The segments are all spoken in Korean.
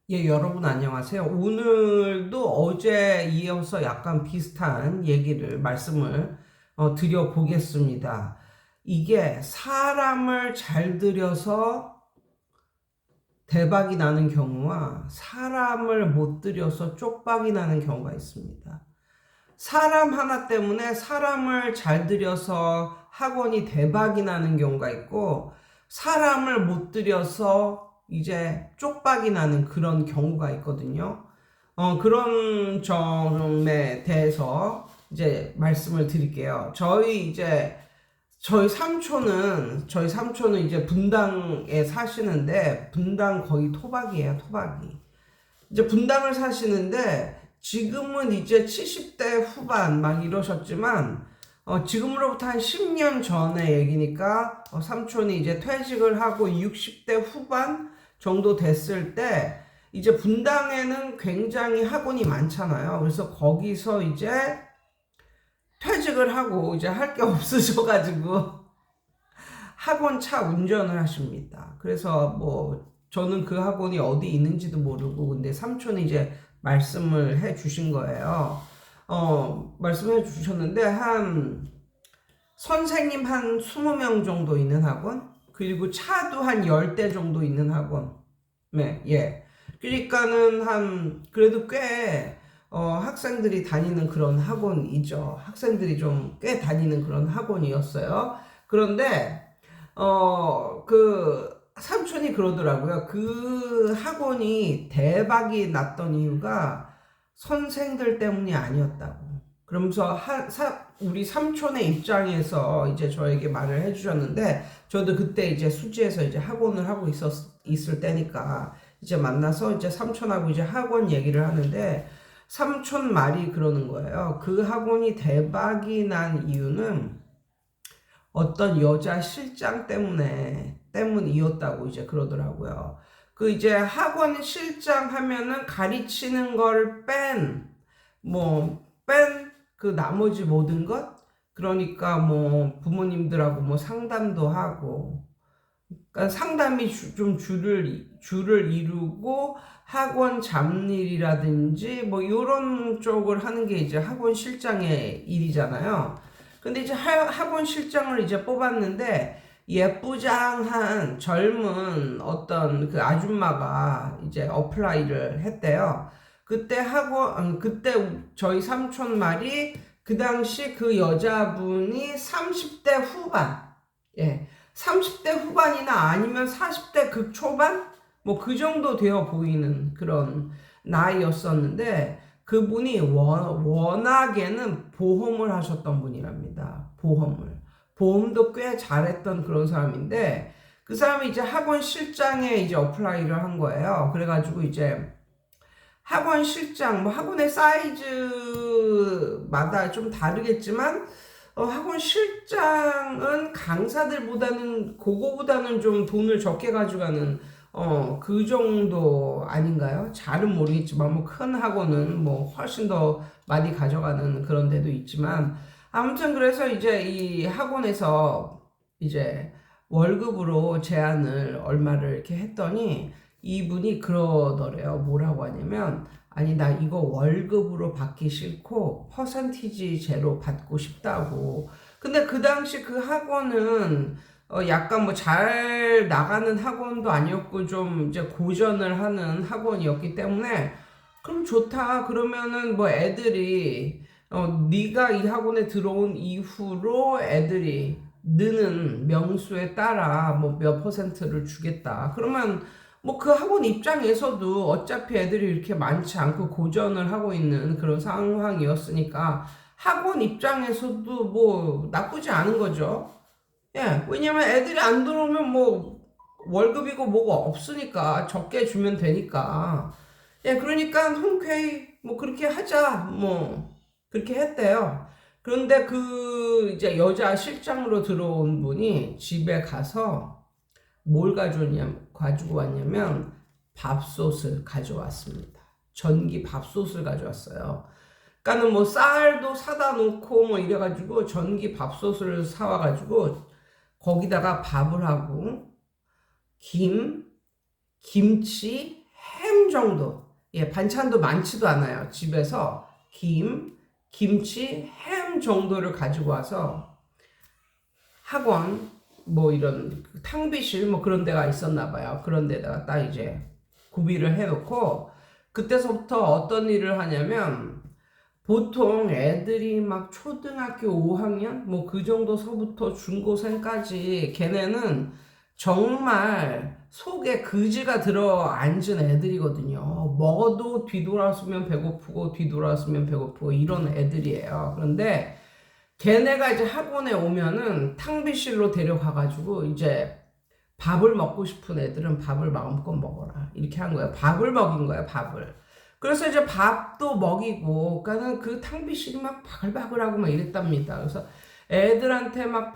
예, 여러분 안녕하세요. 오늘도 어제 이어서 약간 비슷한 말씀을 드려보겠습니다. 이게 사람을 잘 들여서 대박이 나는 경우와 사람을 못 들여서 쪽박이 나는 경우가 있습니다. 사람 하나 때문에 사람을 잘 들여서 학원이 대박이 나는 경우가 있고, 사람을 못 들여서 이제 쪽박이 나는 그런 경우가 있거든요. 그런 점에 대해서 이제 말씀을 드릴게요. 저희 삼촌은 이제 분당에 사시는데, 분당 거의 토박이에요, 토박이. 이제 분당을 사시는데, 지금은 이제 70대 후반 막 이러셨지만, 지금으로부터 한 10년 전의 얘기니까, 삼촌이 이제 퇴직을 하고 60대 후반 정도 됐을 때, 이제 분당에는 굉장히 학원이 많잖아요. 그래서 거기서 이제 퇴직을 하고 이제 할 게 없으셔가지고, 학원 차 운전을 하십니다. 그래서 뭐 저는 그 학원이 어디 있는지도 모르고, 근데 삼촌이 이제 말씀을 해 주신 거예요. 말씀해 주셨는데, 선생님 한 20명 정도 있는 학원, 그리고 차도 한 10대 정도 있는 학원. 네, 예. 그러니까는 그래도 꽤 학생들이 다니는 그런 학원이죠. 학생들이 좀 꽤 다니는 그런 학원이었어요. 그런데 삼촌이 그러더라고요. 그 학원이 대박이 났던 이유가 선생들 때문이 아니었다고. 그러면서 우리 삼촌의 입장에서 이제 저에게 말을 해주셨는데, 저도 그때 이제 수지에서 이제 학원을 하고 있을 때니까 이제 만나서 이제 삼촌하고 이제 학원 얘기를 하는데, 삼촌 말이 그러는 거예요. 그 학원이 대박이 난 이유는 어떤 여자 실장 때문이었다고 이제 그러더라고요. 그 이제 학원 실장 하면은 가르치는 걸 뺀 그 나머지 모든 것? 그러니까 뭐 부모님들하고 뭐 상담도 하고, 그러니까 상담이 좀 줄을 이루고 학원 잡일이라든지 뭐 이런 쪽을 하는 게 이제 학원 실장의 일이잖아요. 근데 이제 학원 실장을 이제 뽑았는데, 예쁘장한 젊은 어떤 그 아줌마가 이제 어플라이를 했대요. 그때 저희 삼촌 말이, 그 당시 그 여자분이 30대 후반, 예, 30대 후반이나 아니면 40대 극초반? 뭐 그 정도 되어 보이는 그런 나이였었는데, 그분이 워낙에는 보험을 하셨던 분이랍니다. 보험도 꽤 잘했던 그런 사람인데, 그 사람이 이제 학원 실장에 이제 어플라이를 한 거예요. 그래가지고 이제 학원 실장, 뭐 학원의 사이즈마다 좀 다르겠지만, 학원 실장은 그거보다는 좀 돈을 적게 가져가는, 그 정도 아닌가요? 잘은 모르겠지만, 뭐 큰 학원은 뭐 훨씬 더 많이 가져가는 그런 데도 있지만, 아무튼 그래서 이제 이 학원에서 이제 월급으로 제안을 얼마를 이렇게 했더니, 이분이 그러더래요. 뭐라고 하냐면, 아니, 나 이거 월급으로 받기 싫고 퍼센티지 제로 받고 싶다고. 근데 그 당시 그 학원은 약간 뭐 잘 나가는 학원도 아니었고, 좀 이제 고전을 하는 학원이었기 때문에, 그럼 좋다. 그러면은 뭐 애들이 네가 이 학원에 들어온 이후로 애들이 느는 명수에 따라 뭐 몇 퍼센트를 주겠다. 그러면 뭐 그 학원 입장에서도 어차피 애들이 이렇게 많지 않고 고전을 하고 있는 그런 상황이었으니까, 학원 입장에서도 뭐 나쁘지 않은 거죠. 예, 왜냐면 애들이 안 들어오면 뭐 월급이고 뭐가 없으니까 적게 주면 되니까. 예, 그러니까 흔쾌히 뭐 그렇게 하자, 뭐 그렇게 했대요. 그런데 그 이제 여자 실장으로 들어온 분이 집에 가서 뭘 가지고 왔냐면 밥솥을 가져왔습니다. 전기 밥솥을 가져왔어요. 그러니까는 뭐 쌀도 사다 놓고 뭐 이래가지고 전기 밥솥을 사와가지고 거기다가 밥을 하고 김치, 햄 정도, 예, 반찬도 많지도 않아요. 집에서 김치, 햄 정도를 가지고 와서 학원, 뭐 이런 탕비실 뭐 그런 데가 있었나 봐요. 그런 데다가 딱 이제 구비를 해놓고, 그때서부터 어떤 일을 하냐면, 보통 애들이 막 초등학교 5학년 뭐 그 정도서부터 중고생까지 걔네는 정말 속에 그지가 들어 앉은 애들이거든요. 먹어도 뒤돌아서면 배고프고 뒤돌아서면 배고프고 이런 애들이에요. 그런데 걔네가 이제 학원에 오면은 탕비실로 데려가가지고 이제 밥을 먹고 싶은 애들은 밥을 마음껏 먹어라, 이렇게 한 거예요. 밥을 먹인 거예요, 밥을. 그래서 이제 밥도 먹이고, 그러니까는 그 탕비실이 막 바글바글하고 막 이랬답니다. 그래서 애들한테 막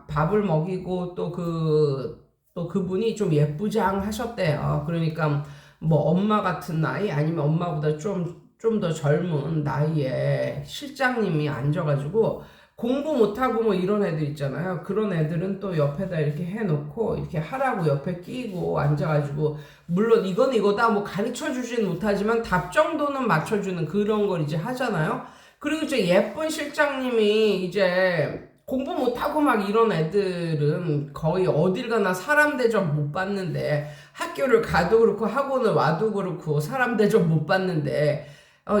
밥을 먹이고, 또 그분이 좀 예쁘장 하셨대요. 그러니까 뭐 엄마 같은 나이 아니면 엄마보다 좀 더 젊은 나이에 실장님이 앉아가지고 공부 못하고 뭐 이런 애들 있잖아요. 그런 애들은 또 옆에다 이렇게 해놓고 이렇게 하라고 옆에 끼고 앉아가지고, 물론 이건 이거다 뭐 가르쳐 주진 못하지만 답 정도는 맞춰주는 그런 걸 이제 하잖아요. 그리고 이제 예쁜 실장님이 이제 공부 못하고 막 이런 애들은 거의 어딜 가나 사람 대접 못 받는데, 학교를 가도 그렇고 학원을 와도 그렇고 사람 대접 못 받는데,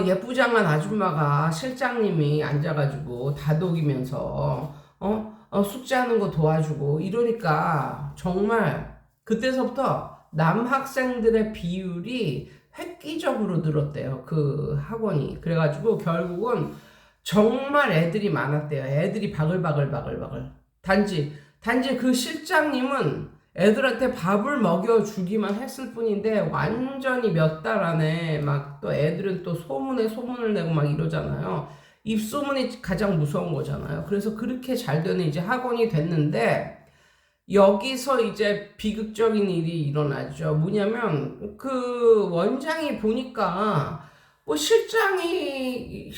예쁘장한 아줌마가 실장님이 앉아가지고 다독이면서 숙제하는 거 도와주고 이러니까 정말 그때서부터 남학생들의 비율이 획기적으로 늘었대요. 그 학원이. 그래가지고 결국은 정말 애들이 많았대요. 애들이 바글바글. 단지 그 실장님은 애들한테 밥을 먹여주기만 했을 뿐인데, 완전히 몇 달 안에 막, 또 애들은 또 소문에 소문을 내고 막 이러잖아요. 입소문이 가장 무서운 거잖아요. 그래서 그렇게 잘 되는 이제 학원이 됐는데, 여기서 이제 비극적인 일이 일어나죠. 뭐냐면 그 원장이 보니까 뭐 실장이라고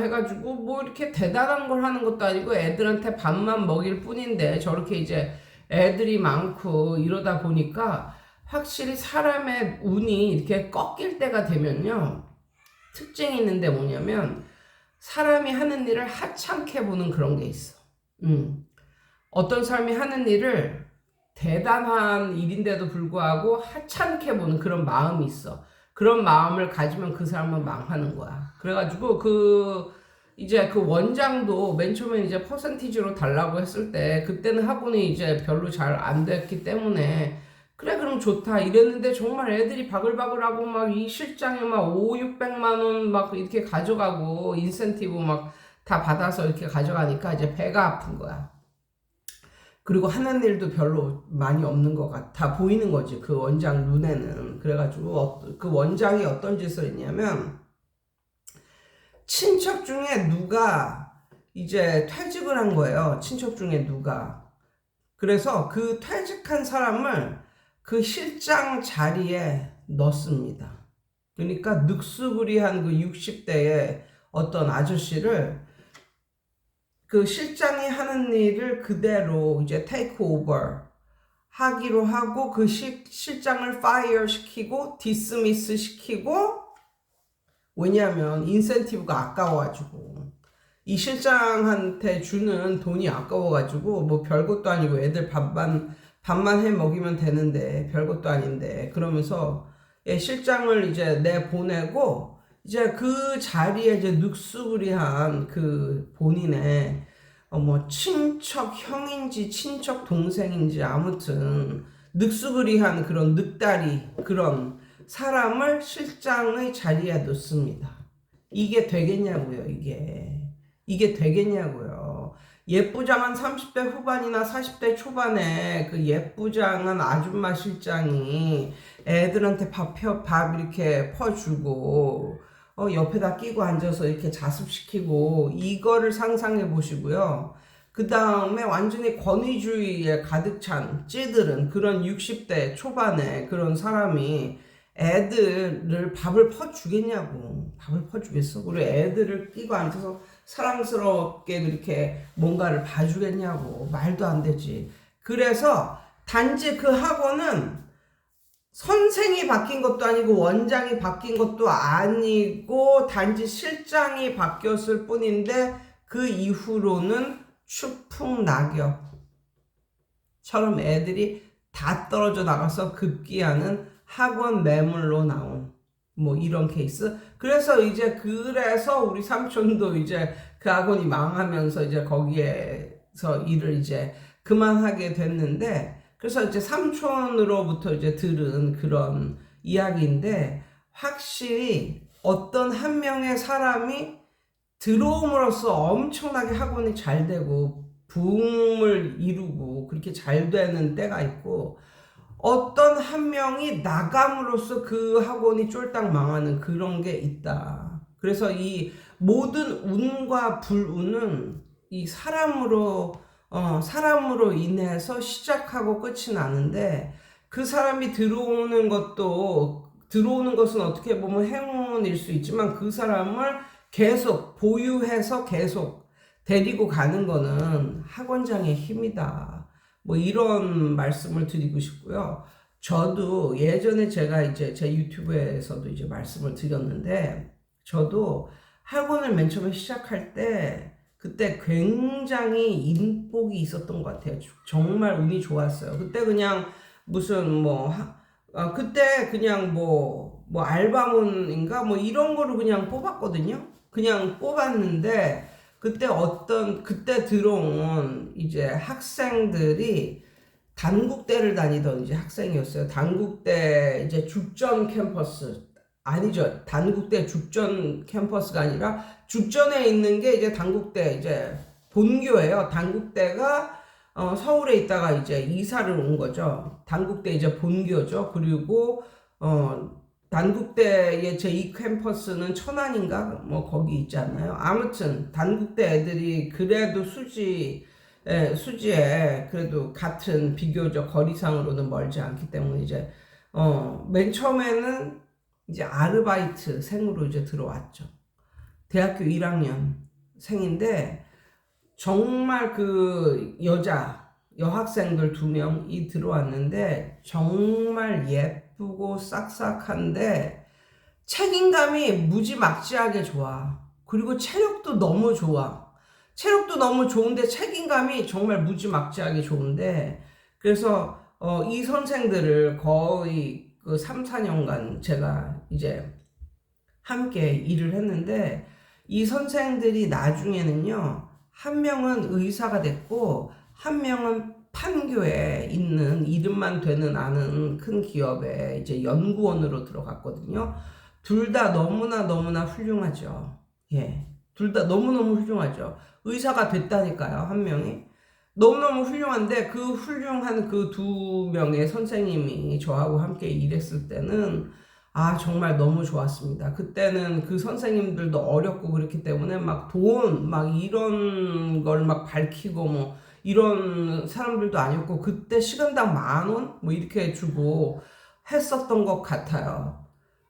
해가지고 뭐 이렇게 대단한 걸 하는 것도 아니고 애들한테 밥만 먹일 뿐인데, 저렇게 이제 애들이 많고 이러다 보니까 확실히 사람의 운이 이렇게 꺾일 때가 되면요, 특징이 있는데 뭐냐면 사람이 하는 일을 하찮게 보는 그런 게 있어. 어떤 사람이 하는 일을 대단한 일인데도 불구하고 하찮게 보는 그런 마음이 있어. 그런 마음을 가지면 그 사람은 망하는 거야. 그래가지고 이제 그 원장도 맨 처음에 이제 퍼센티지로 달라고 했을 때, 그때는 학원이 이제 별로 잘 안 됐기 때문에 그래 그럼 좋다 이랬는데, 정말 애들이 바글바글하고 막 이 실장이 막 600만 원 막 이렇게 가져가고 인센티브 막 다 받아서 이렇게 가져가니까 이제 배가 아픈 거야. 그리고 하는 일도 별로 많이 없는 것 같아 보이는 거지, 그 원장 눈에는. 그래가지고 그 원장이 어떤 짓을 했냐면, 친척 중에 누가 이제 퇴직을 한 거예요. 친척 중에 누가. 그래서 그 퇴직한 사람을 그 실장 자리에 넣습니다. 그러니까 늑수부리한 그 60대의 어떤 아저씨를, 그 실장이 하는 일을 그대로 이제 테이크 오버 하기로 하고, 그 실장을 파이어 시키고 디스미스 시키고. 왜냐하면 인센티브가 아까워가지고, 이 실장한테 주는 돈이 아까워가지고, 뭐 별것도 아니고 애들 밥만 해 먹이면 되는데 별것도 아닌데, 그러면서 실장을 이제 내보내고, 이제 그 자리에 이제 늑수부리한 그 본인의 뭐 친척 형인지 친척 동생인지 아무튼 늑수부리한 그런 늑다리 그런 사람을 실장의 자리에 놓습니다. 이게 되겠냐고요, 이게 되겠냐고요. 예쁘장한 30대 후반이나 40대 초반에 그 예쁘장한 아줌마 실장이 애들한테 밥 이렇게 퍼주고, 옆에다 끼고 앉아서 이렇게 자습시키고, 이거를 상상해 보시고요. 그 다음에 완전히 권위주의에 가득 찬 찌들은 그런 60대 초반에 그런 사람이 애들을 밥을 퍼주겠냐고. 밥을 퍼주겠어? 그리고 애들을 끼고 앉아서 사랑스럽게 그렇게 뭔가를 봐주겠냐고. 말도 안 되지. 그래서 단지 그 학원은 선생이 바뀐 것도 아니고 원장이 바뀐 것도 아니고 단지 실장이 바뀌었을 뿐인데 그 이후로는 추풍낙엽처럼 애들이 다 떨어져 나가서 급기야는 학원 매물로 나온 뭐 이런 케이스. 그래서 우리 삼촌도 이제 그 학원이 망하면서 이제 거기에서 일을 이제 그만하게 됐는데, 그래서 이제 삼촌으로부터 이제 들은 그런 이야기인데, 확실히 어떤 한 명의 사람이 들어옴으로써 엄청나게 학원이 잘 되고 부흥을 이루고 그렇게 잘 되는 때가 있고, 어떤 한 명이 나감으로써 그 학원이 쫄딱 망하는 그런 게 있다. 그래서 이 모든 운과 불운은 이 사람으로 인해서 시작하고 끝이 나는데, 그 사람이 들어오는 것은 어떻게 보면 행운일 수 있지만 그 사람을 계속 보유해서 계속 데리고 가는 거는 학원장의 힘이다. 뭐 이런 말씀을 드리고 싶고요. 저도 예전에 제가 이제 제 유튜브에서도 이제 말씀을 드렸는데, 저도 학원을 맨 처음에 시작할 때 그때 굉장히 인복이 있었던 것 같아요. 정말 운이 좋았어요. 그때 그냥 무슨 그때 그냥 알바몬인가 뭐 이런 거를 그냥 뽑았거든요. 그냥 뽑았는데, 그때 들어온 이제 학생들이 단국대를 다니던 이제 학생이었어요. 단국대 이제 죽전 캠퍼스, 아니죠. 단국대 죽전 캠퍼스가 아니라 죽전에 있는 게 이제 단국대 이제 본교예요. 단국대가 서울에 있다가 이제 이사를 온 거죠. 단국대 이제 본교죠. 그리고 단국대의 제2 캠퍼스는 천안인가 뭐 거기 있지 않나요? 아무튼 단국대 애들이 그래도 수지에 그래도 같은 비교적 거리상으로는 멀지 않기 때문에 이제 맨 처음에는 이제 아르바이트 생으로 이제 들어왔죠. 대학교 1학년 생인데 정말 그 여학생들 2명이 들어왔는데 정말 예쁘고 싹싹한데 책임감이 무지막지하게 좋아. 그리고 체력도 너무 좋아. 체력도 너무 좋은데 책임감이 정말 무지막지하게 좋은데, 그래서 이 선생들을 거의 그 3, 4년간 제가 이제 함께 일을 했는데, 이 선생들이 나중에는요, 한 명은 의사가 됐고 한 명은 판교에 있는 이름만 되는 아는 큰 기업에 이제 연구원으로 들어갔거든요. 둘 다 너무나 훌륭하죠. 예. 둘 다 너무너무 훌륭하죠. 의사가 됐다니까요, 한 명이. 너무너무 훌륭한데 그 훌륭한 그 2명의 선생님이 저하고 함께 일했을 때는 정말 너무 좋았습니다. 그때는 그 선생님들도 어렵고 그렇기 때문에 막 돈, 막 이런 걸 막 밝히고 뭐 이런 사람들도 아니었고, 그때 시간당 10,000원? 뭐 이렇게 주고 했었던 것 같아요.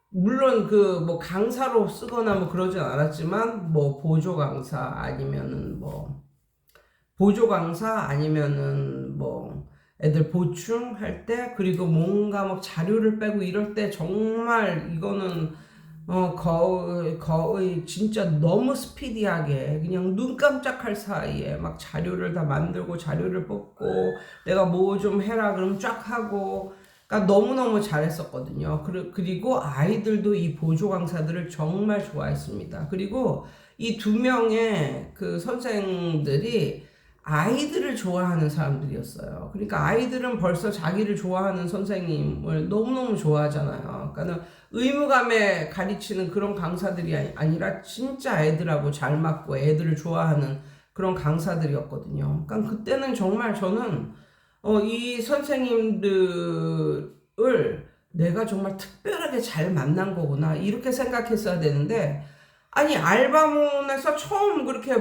물론 뭐 강사로 쓰거나 뭐 그러진 않았지만, 뭐 보조 강사 아니면은 뭐 애들 보충할 때, 그리고 뭔가 막 자료를 빼고 이럴 때 정말 이거는 거의 진짜 너무 스피디하게 그냥 눈 깜짝할 사이에 막 자료를 다 만들고 자료를 뽑고 내가 뭐 좀 해라 그러면 쫙 하고, 그러니까 너무너무 잘했었거든요. 그리고 아이들도 이 보조 강사들을 정말 좋아했습니다. 그리고 이 2명의 그 선생들이 아이들을 좋아하는 사람들이었어요. 그러니까 아이들은 벌써 자기를 좋아하는 선생님을 너무너무 좋아하잖아요. 그러니까 의무감에 가르치는 그런 강사들이 아니라 진짜 애들하고 잘 맞고 애들을 좋아하는 그런 강사들이었거든요. 그러니까 그때는 정말 저는 이 선생님들을 내가 정말 특별하게 잘 만난 거구나 이렇게 생각했어야 되는데, 아니 알바몬에서 처음 그렇게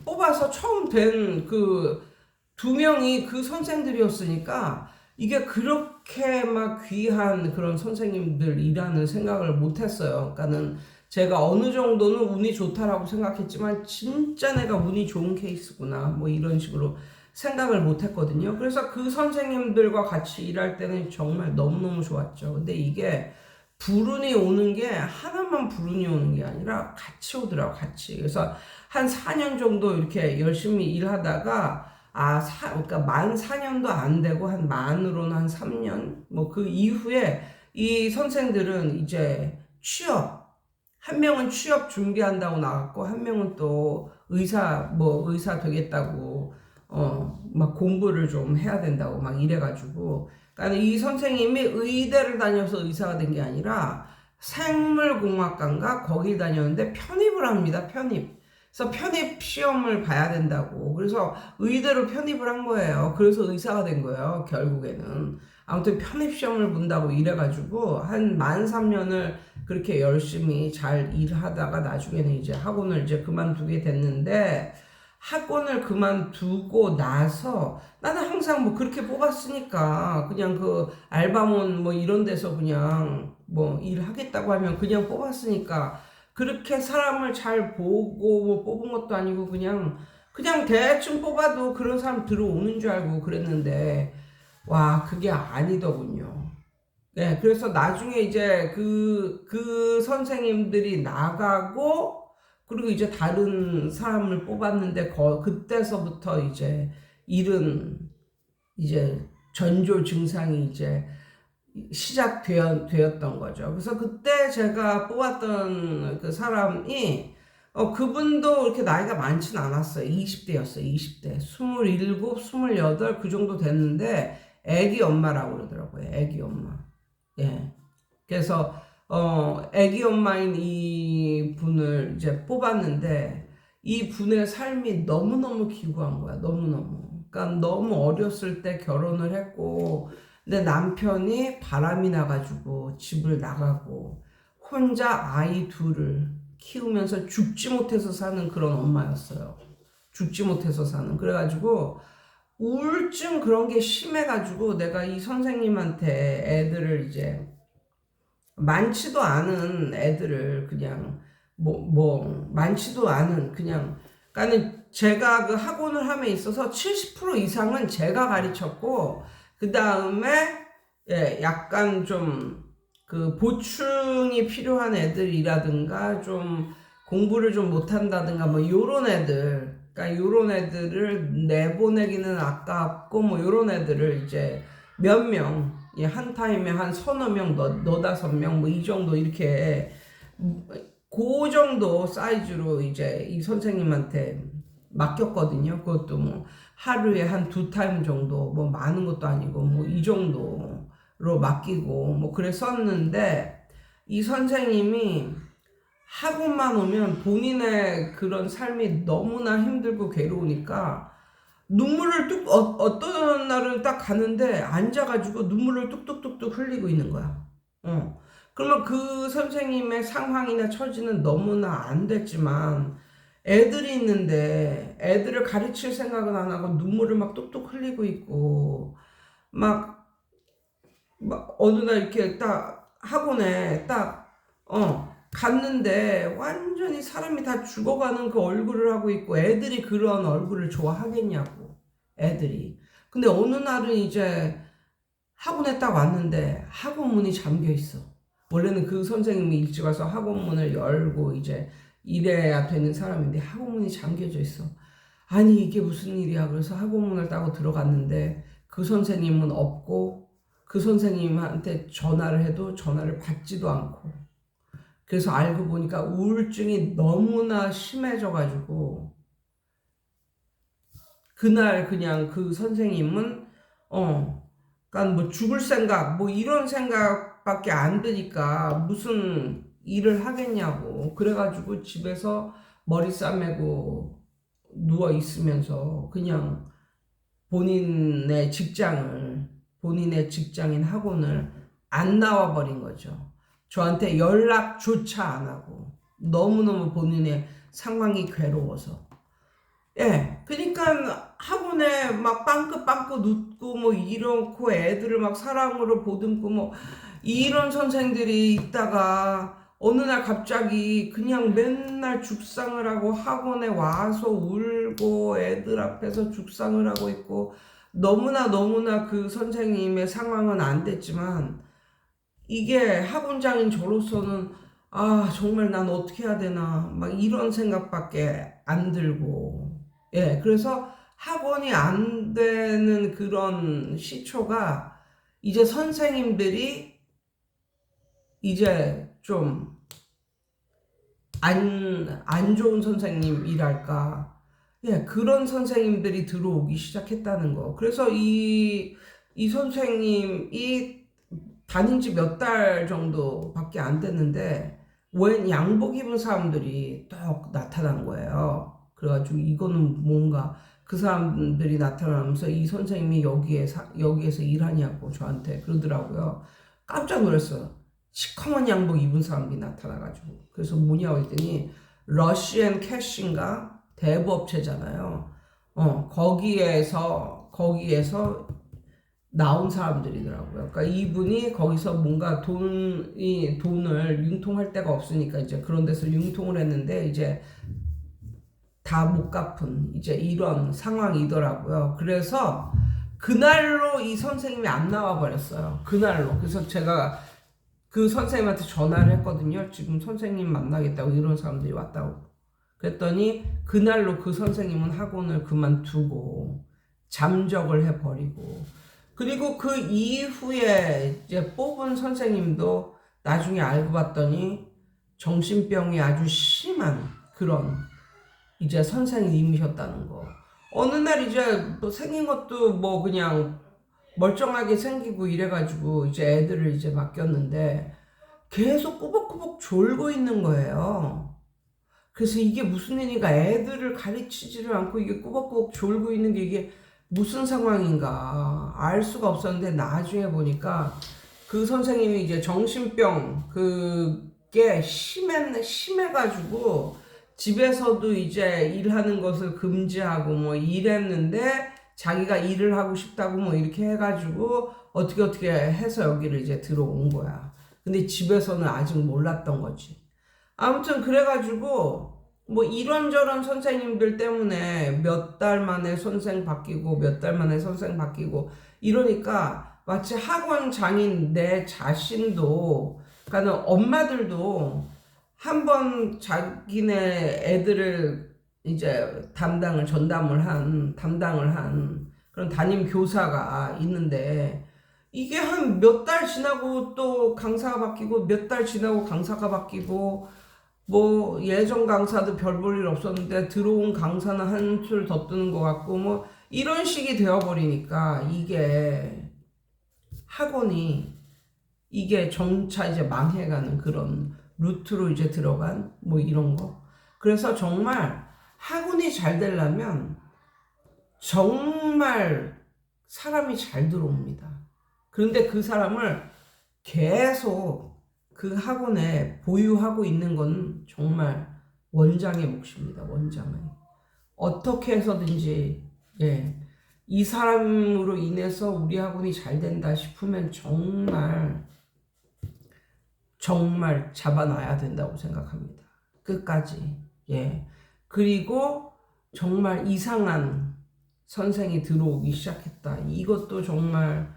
뽑아서 처음 된 그 2명이 그 선생들이었으니까 이게 그렇게 막 귀한 그런 선생님들이라는 생각을 못했어요. 그러니까는 제가 어느 정도는 운이 좋다라고 생각했지만 진짜 내가 운이 좋은 케이스구나 뭐 이런 식으로 생각을 못 했거든요. 그래서 그 선생님들과 같이 일할 때는 정말 너무너무 좋았죠. 근데 이게 불운이 오는 게 하나만 불운이 오는 게 아니라 같이 오더라고, 같이. 그래서 한 4년 정도 이렇게 열심히 일하다가 그러니까 만 4년도 안 되고 한 만으로는 한 3년 뭐 그 이후에 이 선생들은 이제 한 명은 취업 준비한다고 나갔고 한 명은 또 의사 되겠다고 막 공부를 좀 해야 된다고 막 이래가지고, 그러니까 이 선생님이 의대를 다녀서 의사가 된 게 아니라 생물공학과인가 거기 다녔는데 편입을 합니다. 편입. 그래서 편입 시험을 봐야 된다고. 그래서 의대로 편입을 한 거예요. 그래서 의사가 된 거예요. 결국에는. 아무튼 편입 시험을 본다고 이래가지고 한 만 3년을 그렇게 열심히 잘 일하다가 나중에는 이제 학원을 이제 그만두게 됐는데, 학원을 그만두고 나서 나는 항상 뭐 그렇게 뽑았으니까 그냥 그 알바몬 뭐 이런 데서 그냥 뭐 일하겠다고 하면 그냥 뽑았으니까 그렇게 사람을 잘 보고 뭐 뽑은 것도 아니고 그냥 대충 뽑아도 그런 사람 들어오는 줄 알고 그랬는데, 와, 그게 아니더군요. 네, 그래서 나중에 이제 그 선생님들이 나가고, 그리고 이제 다른 사람을 뽑았는데, 그때서부터 이제 일은 이제 전조 증상이 이제 시작되었던 거죠. 그래서 그때 제가 뽑았던 그 사람이, 그분도 이렇게 나이가 많진 않았어요. 20대였어요, 20대. 27, 28, 그 정도 됐는데, 애기 엄마라고 그러더라고요, 애기 엄마. 예. 그래서 아기 엄마인 이 분을 이제 뽑았는데, 이 분의 삶이 너무너무 기구한 거야. 너무너무. 그러니까 너무 어렸을 때 결혼을 했고, 내 남편이 바람이 나가지고 집을 나가고 혼자 아이 둘을 키우면서 죽지 못해서 사는 그런 엄마였어요. 죽지 못해서 사는. 그래가지고 우울증 그런 게 심해가지고 내가 이 선생님한테 애들을 이제 많지도 않은 애들을 그냥 많지도 않은 그러니까는 제가 그 학원을 함에 있어서 70% 이상은 제가 가르쳤고, 그 다음에 약간 좀 그 보충이 필요한 애들이라든가 좀 공부를 좀 못한다든가 뭐 요런 애들, 그러니까 요런 애들을 내보내기는 아깝고 뭐 요런 애들을 이제 몇 명, 한 타임에 한 서너 명, 너다섯 명 뭐 이 정도 이렇게 그 정도 사이즈로 이제 이 선생님한테 맡겼거든요. 그것도 뭐 하루에 한 두 타임 정도, 뭐 많은 것도 아니고 뭐 이 정도로 맡기고 뭐 그랬었는데, 이 선생님이 학원만 오면 본인의 그런 삶이 너무나 힘들고 괴로우니까 눈물을 어떤 날은 딱 가는데 앉아가지고 눈물을 뚝뚝뚝뚝 흘리고 있는 거야. 그러면 그 선생님의 상황이나 처지는 너무나 안 됐지만, 애들이 있는데 애들을 가르칠 생각은 안 하고 눈물을 막 뚝뚝 흘리고 있고, 막 어느 날 이렇게 딱 학원에 갔는데 완전히 사람이 다 죽어가는 그 얼굴을 하고 있고, 애들이 그런 얼굴을 좋아하겠냐고, 애들이. 근데 어느 날은 이제 학원에 딱 왔는데 학원 문이 잠겨 있어. 원래는 그 선생님이 일찍 와서 학원 문을 열고 이제 일해야 되는 사람인데 학원 문이 잠겨져 있어. 아니, 이게 무슨 일이야. 그래서 학원 문을 따고 들어갔는데 그 선생님은 없고, 그 선생님한테 전화를 해도 전화를 받지도 않고. 그래서 알고 보니까 우울증이 너무나 심해져가지고 그날 그냥 그 선생님은 그러니까 뭐 죽을 생각 뭐 이런 생각밖에 안 드니까 무슨 일을 하겠냐고, 그래가지고 집에서 머리 싸매고 누워 있으면서 그냥 본인의 직장인 학원을 안 나와 버린 거죠. 저한테 연락조차 안 하고 너무너무 본인의 상황이 괴로워서. 그러니까 학원에 막 빵긋빵긋 웃고 뭐 이렇고 애들을 막 사랑으로 보듬고 뭐 이런 선생들이 있다가 어느 날 갑자기 그냥 맨날 죽상을 하고 학원에 와서 울고 애들 앞에서 죽상을 하고 있고 너무나 그 선생님의 상황은 안 됐지만 이게 학원장인 저로서는 아 정말 난 어떻게 해야 되나 막 이런 생각밖에 안 들고 예 그래서 학원이 안 되는 그런 시초가 이제 선생님들이 이제 좀 안 좋은 선생님이랄까. 예, 그런 선생님들이 들어오기 시작했다는 거. 그래서 이 선생님이 다닌 지 몇 달 정도밖에 안 됐는데, 웬 양복 입은 사람들이 딱 나타난 거예요. 그래가지고 이거는 뭔가 그 사람들이 나타나면서 이 선생님이 여기에서 일하냐고 저한테 그러더라고요. 깜짝 놀랐어요. 시커먼 양복 입은 사람이 나타나가지고 그래서 뭐냐 했더니 러시앤 캐시인가 대부업체잖아요. 거기에서 나온 사람들이더라고요. 그러니까 이분이 거기서 뭔가 돈을 융통할 데가 없으니까 이제 그런 데서 융통을 했는데 이제 다 못 갚은 이제 이런 상황이더라고요. 그래서 그날로 이 선생님이 안 나와 버렸어요. 그날로. 그래서 제가 그 선생님한테 전화를 했거든요. 지금 선생님 만나겠다고 이런 사람들이 왔다고. 그랬더니 그날로 그 선생님은 학원을 그만두고 잠적을 해버리고 그리고 그 이후에 이제 뽑은 선생님도 나중에 알고 봤더니 정신병이 아주 심한 그런 이제 선생님이셨다는 거. 어느 날 이제 뭐 생긴 것도 뭐 그냥 멀쩡하게 생기고 이래가지고 이제 애들을 이제 맡겼는데 계속 꾸벅꾸벅 졸고 있는 거예요. 그래서 이게 무슨 일인가 애들을 가르치지를 않고 이게 꾸벅꾸벅 졸고 있는 게 이게 무슨 상황인가 알 수가 없었는데 나중에 보니까 그 선생님이 이제 정신병 그게 심해가지고 집에서도 이제 일하는 것을 금지하고 뭐 이랬는데 자기가 일을 하고 싶다고 뭐 이렇게 해가지고 어떻게 해서 여기를 이제 들어온 거야. 근데 집에서는 아직 몰랐던 거지. 아무튼 그래가지고 뭐 이런저런 선생님들 때문에 몇 달 만에 선생 바뀌고 몇 달 만에 선생 바뀌고 이러니까 마치 학원장인 내 자신도 그러니까 엄마들도 한번 자기네 애들을 이제 담당을 한 그런 담임 교사가 있는데 이게 한 몇 달 지나고 또 강사가 바뀌고 몇 달 지나고 강사가 바뀌고 뭐 예전 강사도 별 볼 일 없었는데 들어온 강사는 한술 더 뜨는 것 같고 뭐 이런 식이 되어버리니까 이게 학원이 이게 점차 이제 망해가는 그런 루트로 이제 들어간 뭐 이런 거. 그래서 정말 학원이 잘 되려면 정말 사람이 잘 들어옵니다. 그런데 그 사람을 계속 그 학원에 보유하고 있는 건 정말 원장의 몫입니다. 원장의. 어떻게 해서든지 예, 이 사람으로 인해서 우리 학원이 잘 된다 싶으면 정말 잡아놔야 된다고 생각합니다. 끝까지. 예. 그리고 정말 이상한 선생이 들어오기 시작했다. 이것도 정말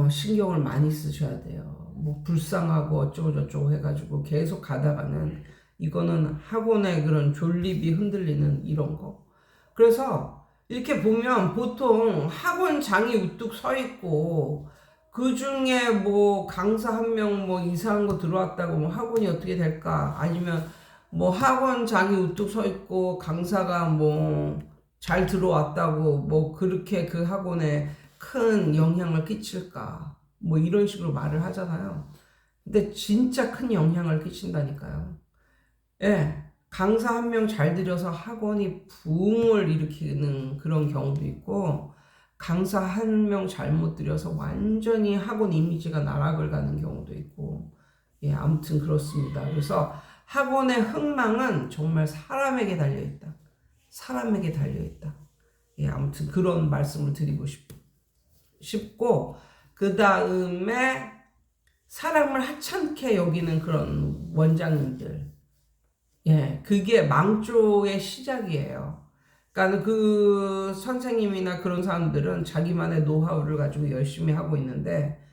신경을 많이 쓰셔야 돼요. 뭐 불쌍하고 어쩌고저쩌고 해가지고 계속 가다가는 이거는 학원의 그런 존립이 흔들리는 이런 거. 그래서 이렇게 보면 보통 학원장이 우뚝 서 있고 그 중에 뭐 강사 한 명 뭐 이상한 거 들어왔다고 뭐 학원이 어떻게 될까? 아니면 뭐 학원장이 우뚝 서 있고 강사가 뭐 잘 들어왔다고 뭐 그렇게 그 학원에 큰 영향을 끼칠까? 뭐 이런 식으로 말을 하잖아요. 근데 진짜 큰 영향을 끼친다니까요. 예. 강사 한 명 잘 들여서 학원이 붐을 일으키는 그런 경우도 있고 강사 한 명 잘못 들여서 완전히 학원 이미지가 나락을 가는 경우도 있고 예, 아무튼 그렇습니다. 그래서 학원의 흥망은 정말 사람에게 달려있다. 사람에게 달려있다. 예, 아무튼 그런 말씀을 드리고 싶고 그 다음에 사람을 하찮게 여기는 그런 원장님들. 예, 그게 망조의 시작이에요. 그러니까 그 선생님이나 그런 사람들은 자기만의 노하우를 가지고 열심히 하고 있는데,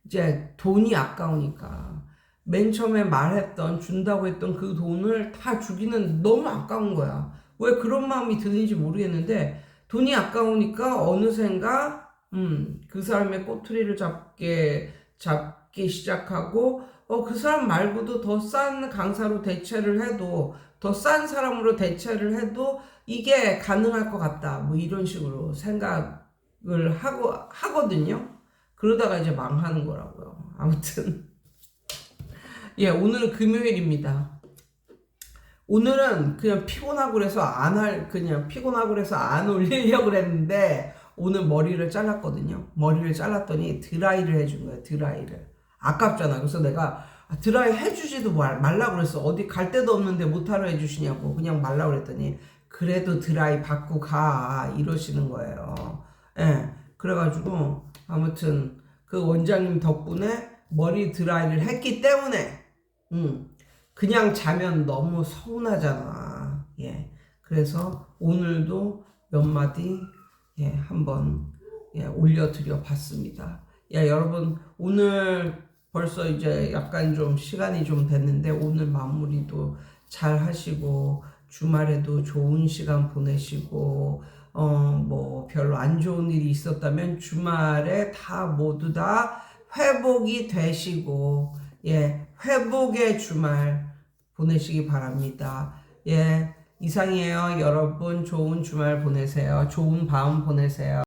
이제 돈이 아까우니까 맨 처음에 말했던 준다고 했던 그 돈을 다 주기는 너무 아까운 거야. 왜 그런 마음이 드는지 모르겠는데 돈이 아까우니까 어느샌가 그 사람의 꼬투리를 잡기 시작하고 그 사람 말고도 더 싼 강사로 대체를 해도 더 싼 사람으로 대체를 해도 이게 가능할 것 같다. 뭐 이런 식으로 생각을 하거든요. 그러다가 이제 망하는 거라고요. 아무튼 예, 오늘은 금요일입니다. 오늘은 그냥 피곤하고 그래서 그냥 피곤하고 그래서 안 올리려고 그랬는데 오늘 머리를 잘랐거든요. 머리를 잘랐더니 드라이를 해준 거예요. 드라이를. 아깝잖아. 그래서 내가 드라이 해주지도 말라고 그랬어. 어디 갈 데도 없는데 못하러 해주시냐고. 그냥 말라고 그랬더니 그래도 드라이 받고 가. 이러시는 거예요. 예. 그래가지고 아무튼 그 원장님 덕분에 머리 드라이를 했기 때문에 그냥 자면 너무 서운하잖아. 예. 그래서 오늘도 몇 마디 한번 올려드려 봤습니다. 여러분 오늘 벌써 이제 약간 좀 시간이 좀 됐는데 오늘 마무리도 잘 하시고 주말에도 좋은 시간 보내시고 뭐 별로 안 좋은 일이 있었다면 주말에 다 모두 다 회복이 되시고 회복의 주말 보내시기 바랍니다. 이상이에요. 여러분 좋은 주말 보내세요. 좋은 밤 보내세요.